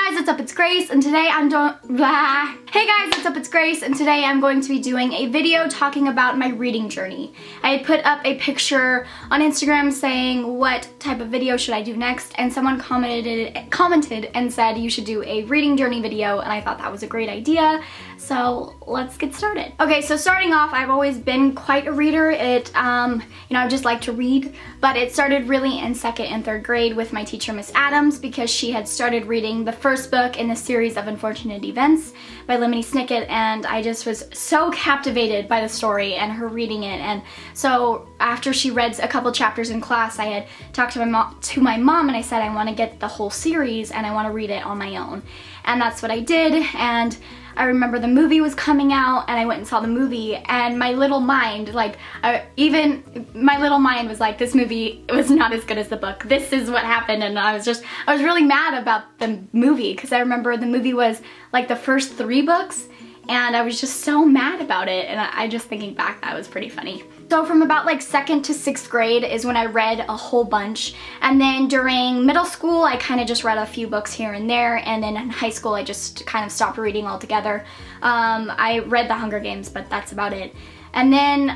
Guys, what's up? It's Grace, and today I'm doing Hey guys, what's up? It's Grace, and today I'm going to be doing a video talking about my reading journey. I had put up a picture on Instagram saying what type of video should I do next, and someone commented and said you should do a reading journey video, and I thought that was a great idea. So let's get started. Okay, so starting off, I've always been quite a reader. I just like to read, but it started really in 2nd and 3rd grade with my teacher, Miss Adams, because she had started reading the first book in the series of Unfortunate Events by Lemony Snicket, and I just was so captivated by the story and her reading it. And so after she read a couple chapters in class, I had talked to my mom and I said I want to get the whole series and I want to read it on my own. And that's what I did. And I remember the movie was coming out and I went and saw the movie, and my little mind, was like, this movie was not as good as the book. This is what happened. And I was really mad about the movie because I remember the movie was like the first 3 books and I was just so mad about it, and I just thinking back, that was pretty funny. So from about like 2nd to 6th grade is when I read a whole bunch, and then during middle school I kind of just read a few books here and there, and then in high school I just kind of stopped reading altogether. I read The Hunger Games, but that's about it. And then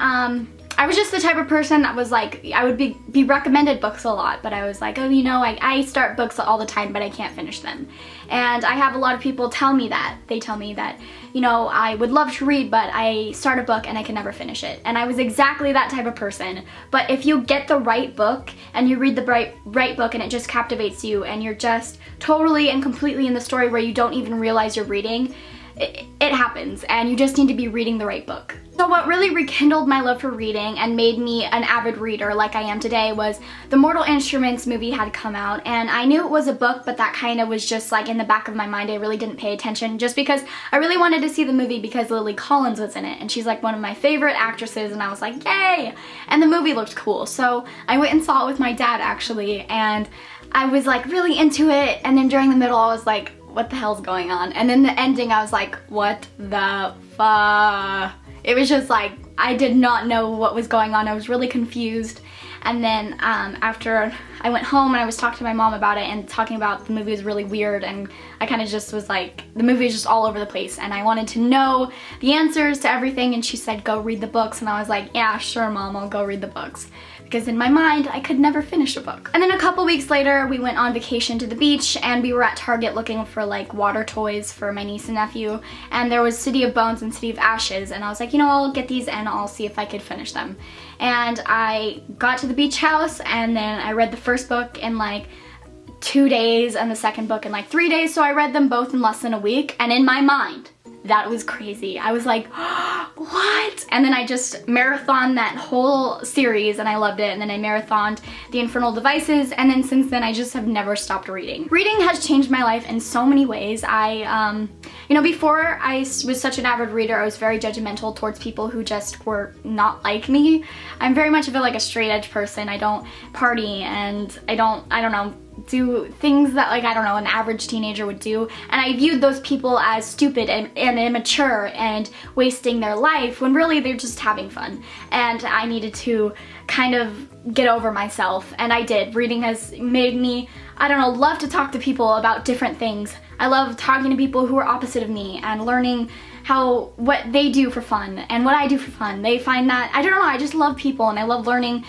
I was just the type of person that was like, I would be recommended books a lot, but I was like, oh, I start books all the time, but I can't finish them. And I have a lot of people tell me that. They tell me that, I would love to read, but I start a book and I can never finish it. And I was exactly that type of person. But if you get the right book and you read the right book and it just captivates you and you're just totally and completely in the story where you don't even realize you're reading, it happens, and you just need to be reading the right book. So what really rekindled my love for reading and made me an avid reader like I am today was the Mortal Instruments movie had come out, and I knew it was a book, but that kind of was just like in the back of my mind. I really didn't pay attention just because I really wanted to see the movie because Lily Collins was in it, and she's like one of my favorite actresses, and I was like, yay! And the movie looked cool, so I went and saw it with my dad actually, and I was like really into it, and then during the middle I was like, what the hell's going on? And then the ending I was like, what the fuck? It was just like, I did not know what was going on. I was really confused. And then after I went home and I was talking to my mom about it and talking about the movie was really weird, and I kind of just was like, the movie is just all over the place, and I wanted to know the answers to everything, and she said go read the books, and I was like, yeah, sure Mom, I'll go read the books. Because in my mind, I could never finish a book. And then a couple weeks later, we went on vacation to the beach, and we were at Target looking for like water toys for my niece and nephew, and there was City of Bones and City of Ashes, and I was like, I'll get these and I'll see if I could finish them. And I got to the beach house, and then I read the first book in like 2 days and the second book in like 3 days, so I read them both in less than a week, and in my mind, that was crazy. I was like, what? And then I just marathoned that whole series and I loved it. And then I marathoned The Infernal Devices, and then since then I just have never stopped reading. Reading has changed my life in so many ways. Before I was such an avid reader, I was very judgmental towards people who just were not like me. I'm very much of a straight edge person. I don't party, and I don't know, do things that an average teenager would do, and I viewed those people as stupid and immature and wasting their life when really they're just having fun. And I needed to kind of get over myself, and I did. Reading has made me, love to talk to people about different things. I love talking to people who are opposite of me and learning what they do for fun and what I do for fun. They find that, I just love people, and I love learning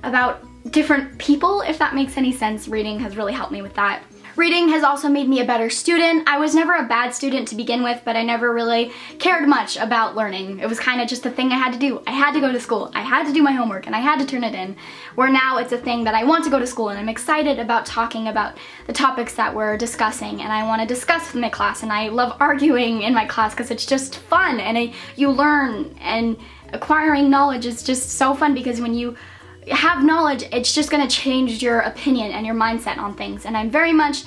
about different people, if that makes any sense. Reading has really helped me with that. Reading has also made me a better student. I was never a bad student to begin with, but I never really cared much about learning. It was kind of just a thing I had to do. I had to go to school, I had to do my homework, and I had to turn it in. Where now it's a thing that I want to go to school, and I'm excited about talking about the topics that we're discussing, and I want to discuss with my class, and I love arguing in my class because it's just fun, and you learn, and acquiring knowledge is just so fun because when you have knowledge, it's just gonna change your opinion and your mindset on things. And I'm very much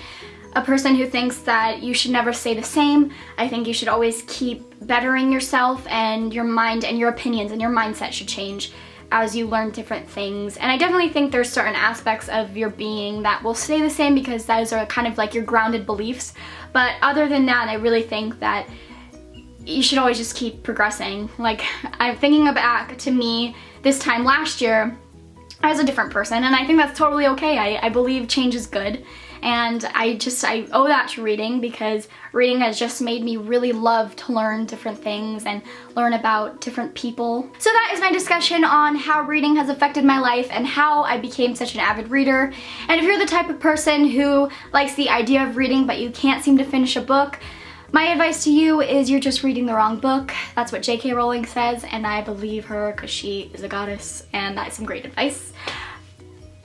a person who thinks that you should never stay the same. I think you should always keep bettering yourself, and your mind and your opinions and your mindset should change as you learn different things. And I definitely think there's certain aspects of your being that will stay the same because those are kind of like your grounded beliefs. But other than that, I really think that you should always just keep progressing. Like, I'm thinking back to me this time last year, I was a different person, and I think that's totally okay. I believe change is good, And I owe that to reading, because reading has just made me really love to learn different things and learn about different people. So that is my discussion on how reading has affected my life and how I became such an avid reader. And if you're the type of person who likes the idea of reading but you can't seem to finish a book, my advice to you is you're just reading the wrong book. That's what J.K. Rowling says, and I believe her because she is a goddess, and that's some great advice.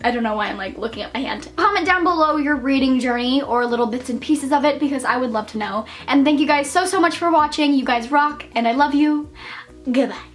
I don't know why I'm like looking at my hand. Comment down below your reading journey or little bits and pieces of it, because I would love to know. And thank you guys so much for watching. You guys rock, and I love you. Goodbye.